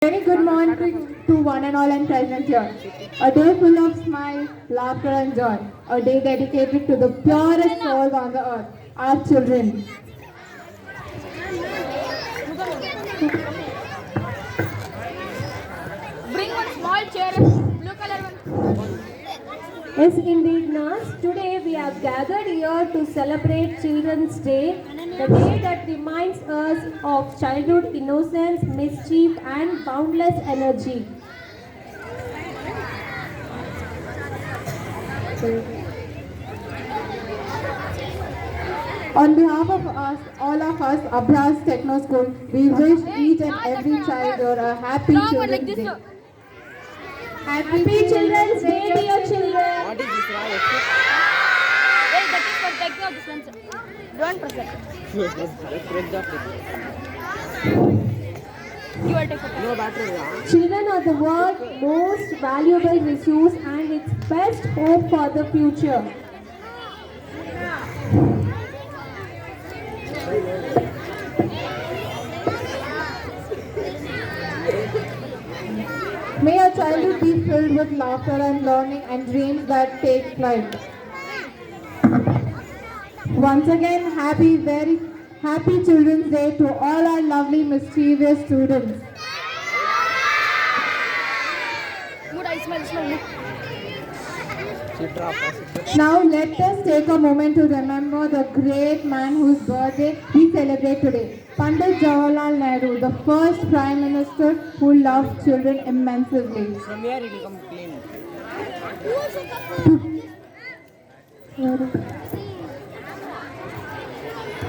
Very good morning to one and all and present here. A day full of smiles, laughter and joy. A day dedicated to the purest souls on the earth, our children. Bring one small chair, blue color one. Yes, indeed, Nas. Today we have gathered here to celebrate Children's Day, the day that reminds us of childhood innocence, mischief, and boundless energy. On behalf of us, all of us, Abras Techno School, we wish each and every child here a happy Strong one like Children's this. Day. Happy Children's Day, dear children. What is this right? Hey, that is for taking out this one. Sir. Don't press it. Let's break the flip. You will take it. No battery, yeah? Children are the world's most valuable resource and its best hope for the future. May your childhood be filled with laughter and learning and dreams that take flight. Once again, very happy Children's Day to all our lovely mischievous students. Good, I smell. Now let us take a moment to remember the great man whose birthday we celebrate today. Pandit Jawaharlal Nehru, the first Prime Minister who loved children immensely. From here it will come clean.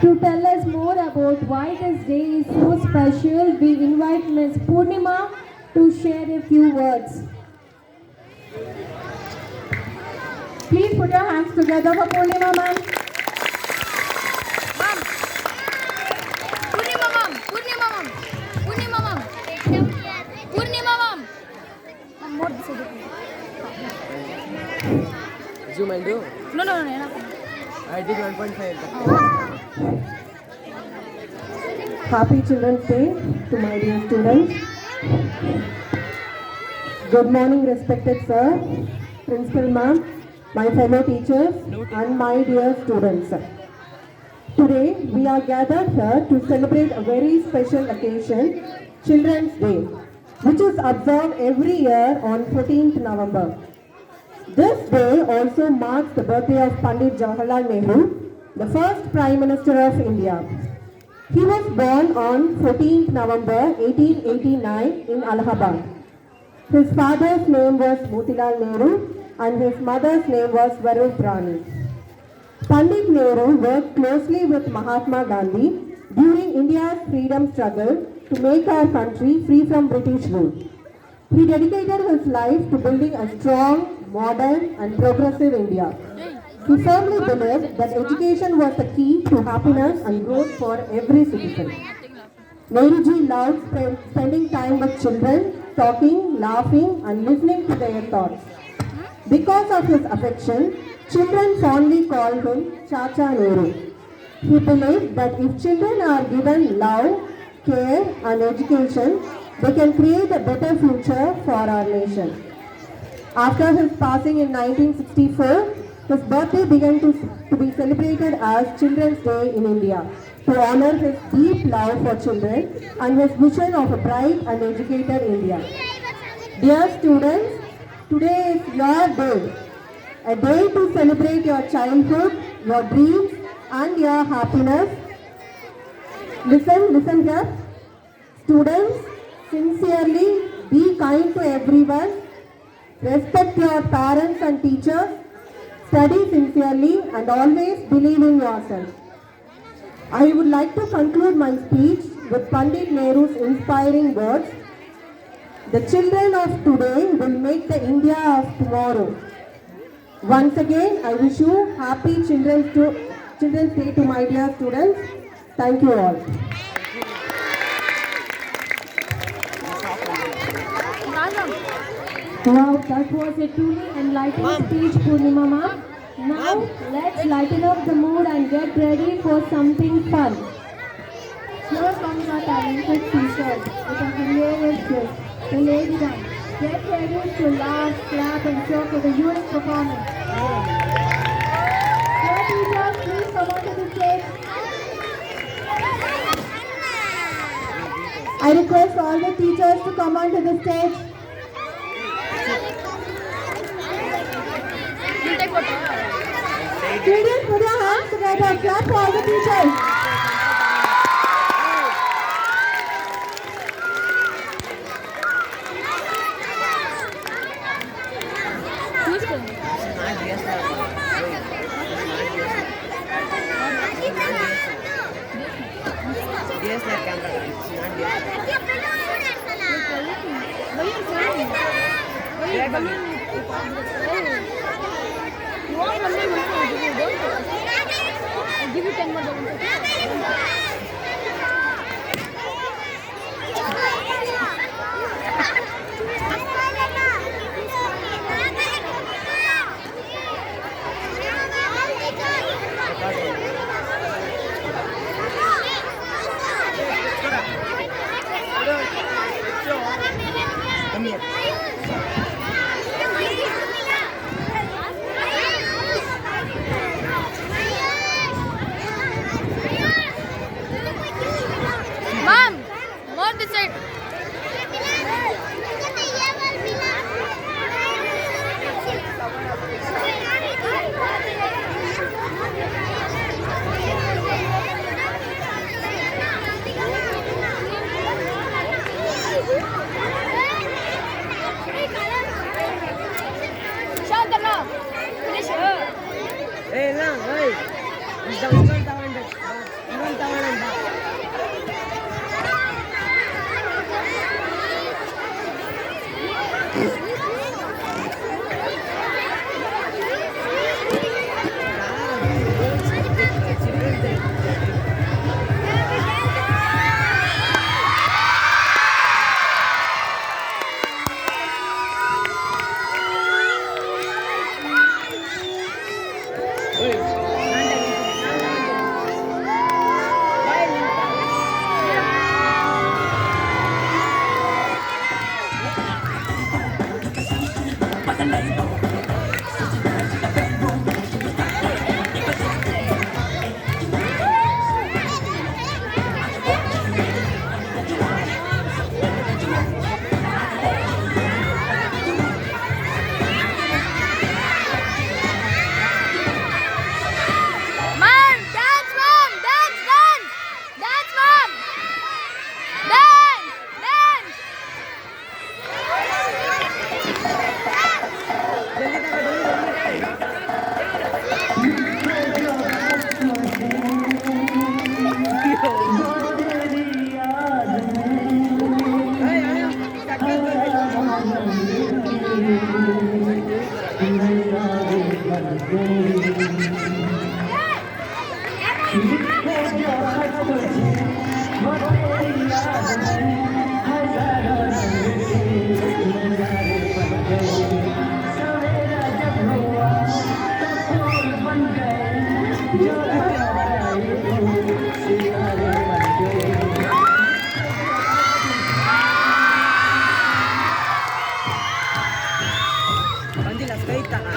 To tell us more about why this day is so special, we invite Ms. Purnima to share a few words. Please put your hands together for Purnima ma'am. Mom. Purnima mom. Purnima mom. Purnima mom. Purnima mom. Mom, more this way. Zoom and do. No, enough. I did 1.5. Happy Children's Day to my dear students. Good morning, respected sir, principal ma'am, my fellow teachers and my dear students. Today we are gathered here to celebrate a very special occasion, Children's Day, which is observed every year on 14th November. This day also marks the birthday of Pandit Jawaharlal Nehru, the first Prime Minister of India. He was born on 14th November 1889 in Allahabad. His father's name was Motilal Nehru and his mother's name was Varup Rani. Pandit Nehru worked closely with Mahatma Gandhi during India's freedom struggle to make our country free from British rule. He dedicated his life to building a strong, modern and progressive India. He firmly believed that education was the key to happiness and growth for every citizen. Nehruji loved spending time with children, talking, laughing and listening to their thoughts. Because of his affection, children fondly called him Chacha Nehru. He believed that if children are given love, care and education, they can create a better future for our nation. After his passing in 1964, his birthday began to be celebrated as Children's Day in India to honor his deep love for children and his vision of a bright and educated India. Dear students, today is your day, a day to celebrate your childhood, your dreams and your happiness. Listen here. Students, sincerely be kind to everyone, respect your parents and teachers, study sincerely and always believe in yourself. I would like to conclude my speech with Pandit Nehru's inspiring words. The children of today will make the India of tomorrow. Once again, I wish you happy Children's Day to my dear students. Thank you all. Wow, that was a truly enlightening speech, Purnima ma'am. Now, let's lighten up the mood and get ready for something fun. Here comes our talented teachers with a hilarious twist, the Lady Dance. Get ready to laugh, clap and show for the unique performance. Dear teachers, please come on to the stage. I request all the teachers to come on to the stage. You take photo. Students, put your hands together. Clap for all the teachers. Who's going? DSLR camera. It's not You want one more? I'll give you 10 more balloons. Come here. Mom, more this side. Shantana, finish. Hey, lang, hey. It's down 1,000. 1,000 back. Mom, dance, mom, dance, dance, dance, mom, dance, dance. Pandilas, kahit taka.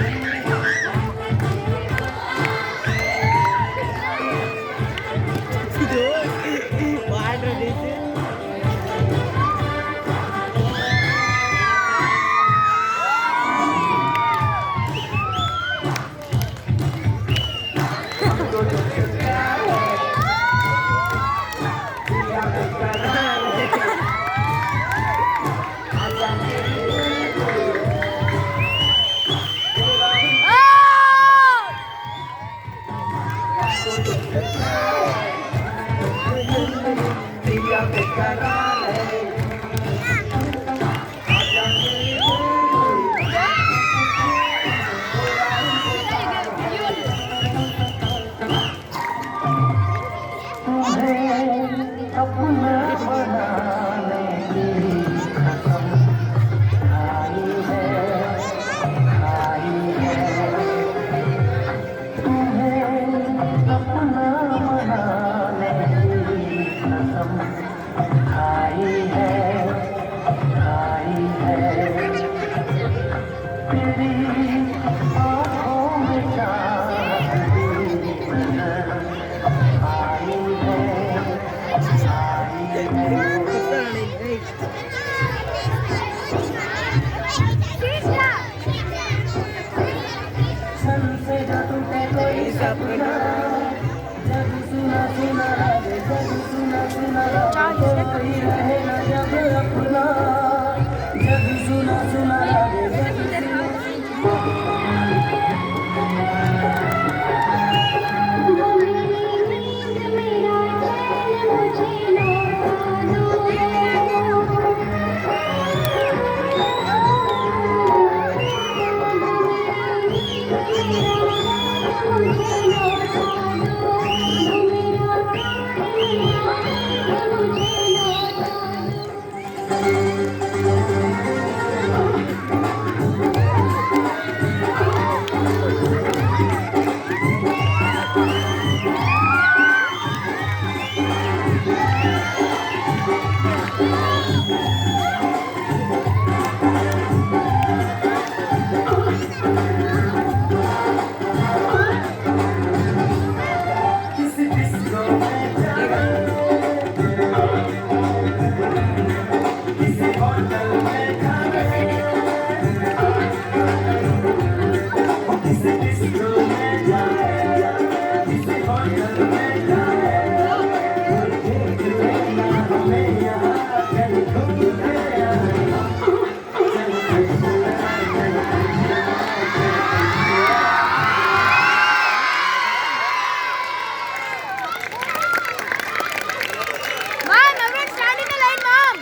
Mom, everyone stand in the line, Mom.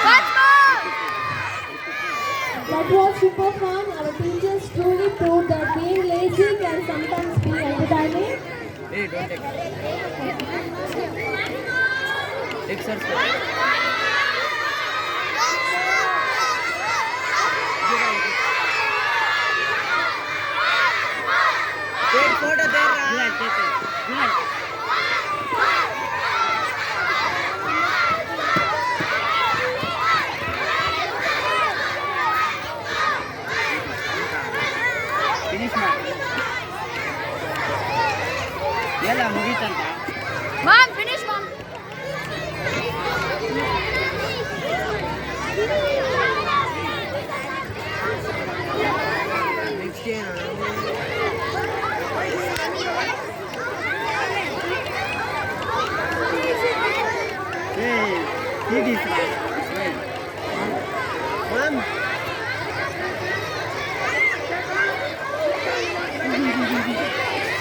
Fast, Mom. That was super fun. Our teachers truly proved that being lazy can sometimes be entertaining. Hey, don't take it. Exercise. Take photo there, Raj. Take it. Finish ಮಾಡಿ ಎಲ್ಲ ಮುಗೀತಂತ Mom, finish, Mom. Next ಏನು Hey, it is right. Mom.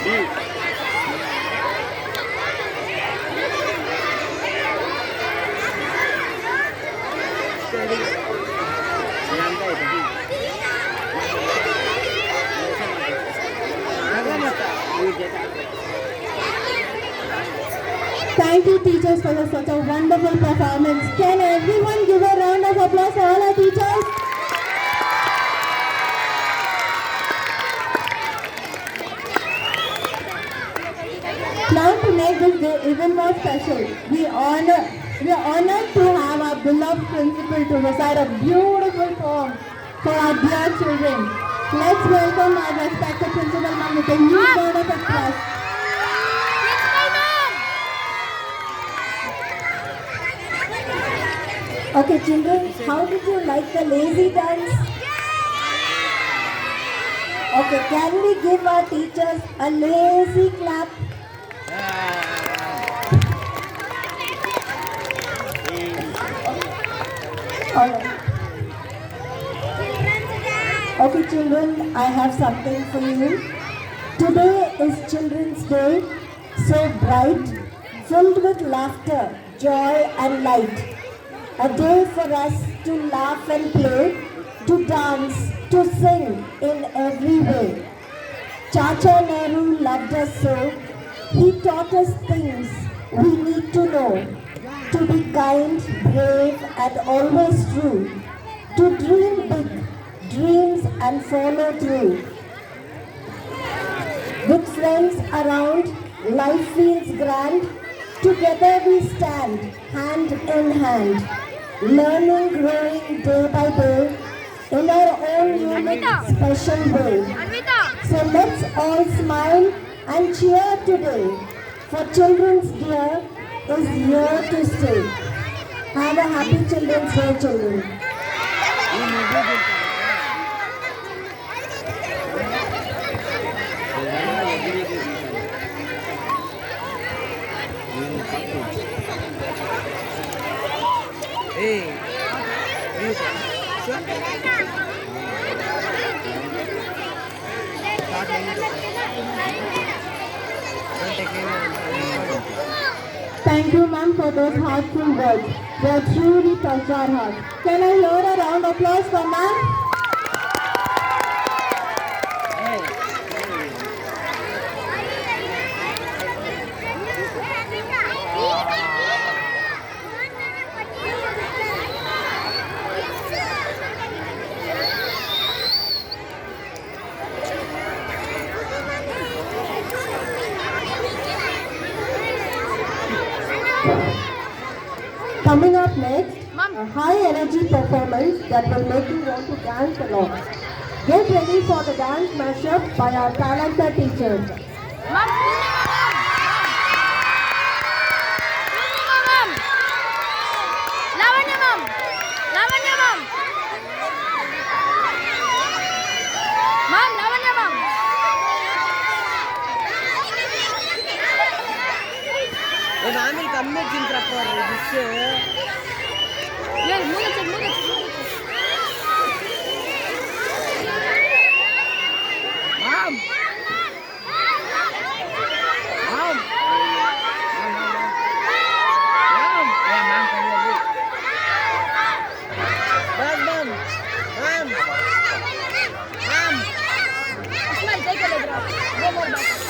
Hey. Steady. Lamda itu. Agak mata. Thank you, teachers, for such a wonderful performance. Can everyone give a round of applause for all our teachers? Now, to make this day even more special, we are honored to have our beloved principal to recite a beautiful poem for our dear children. Let's welcome our respected principal ma'am with a huge round of applause. Principal, Mom. Okay, children, how did you like the lazy dance? Okay, can we give our teachers a lazy clap? Alright. Okay, children, I have something for you. Today is Children's Day, so bright, filled with laughter, joy and light. A day for us to laugh and play, to dance, to sing in every way. Chacha Nehru loved us so. He taught us things we need to know. To be kind, brave and always true. To dream big, dreams and follow through. With friends around, life feels grand. Together we stand, hand in hand. learning, growing day by day in our own unique, special way. Anvita. So let's all smile and cheer today, for Children's Day is here to stay. Have a happy Children's Day, children. Hey. Thank you, ma'am, for those heartful words. They truly touched our heart. Can I hear a round of applause for ma'am? Coming up next, a high energy performance that will make you want to dance a lot. Get ready for the dance mashup by our talented teachers. Ma'am, Purnima ma'am. Lavanya ma'am. Lavanya ma'am. Ma'am, Lavanya ma'am. ಆಮೇಲೆ ಕಮ್ಮಿ ತಿಂತ್ರಪ್ಪ dish Yes, move it. Mom! Mom! Mom! Yeah, mom, can you do? Mom! Mom! Mom! Ismail, take a leg rock. Go more back.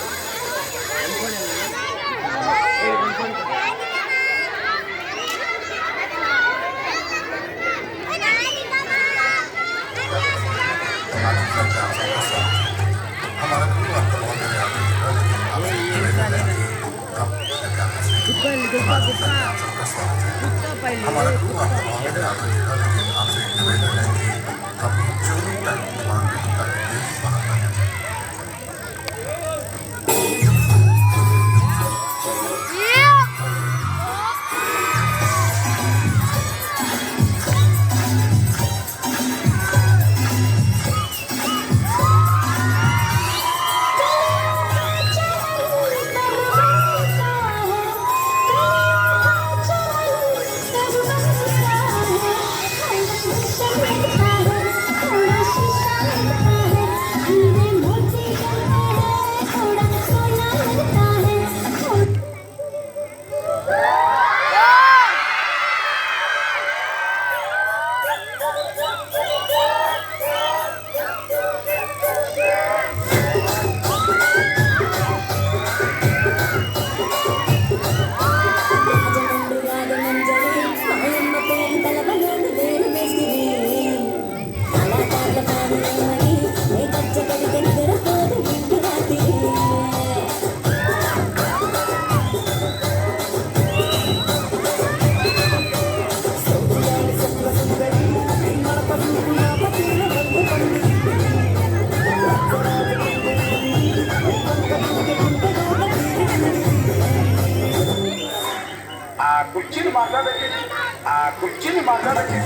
కుర్చీని మాట్లాడకి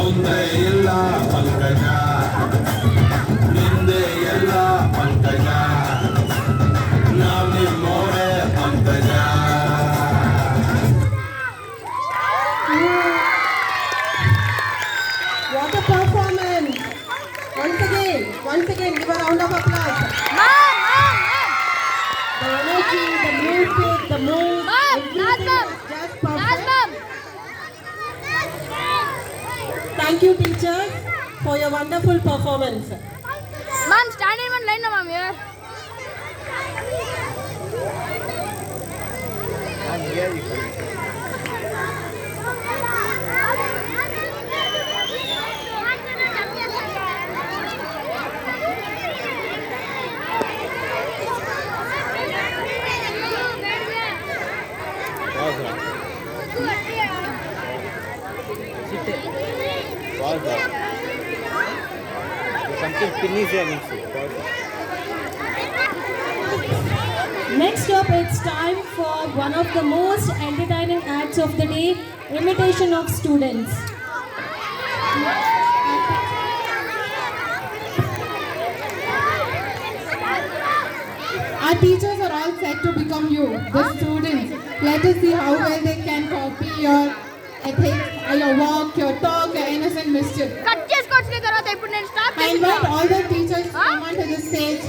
ಒಂದೇ ಎಲ್ಲ ಪಂಕಜ ನಿಂದೆ ಎಲ್ಲ ಪಂಕಜ ನಾವು ನಿಮ್ಮೋರೆ ಪಂಕಜ. What a performance! Once again, give a round of applause. The energy, the music, the mood, Ma'am, everything ma'am. is just Last perfect. ma'am. Thank you, teachers, for your wonderful performance. Ma'am, stand in one line now, ma'am. Here. And here you come. Pause now. Sit. Pause now. There's something finish here needs to pause. Next up, it's time for one of the most entertaining acts of the day, imitation of students. Our teachers are all set to become you, the students. Let us see how well they can copy your ethics, your walk, your talk, your innocent mischief. Cut చేసుకోవచ్చు తర్వాత ఇప్పుడు నేను stop I invite చేస్తాను all the teachers to come onto the stage.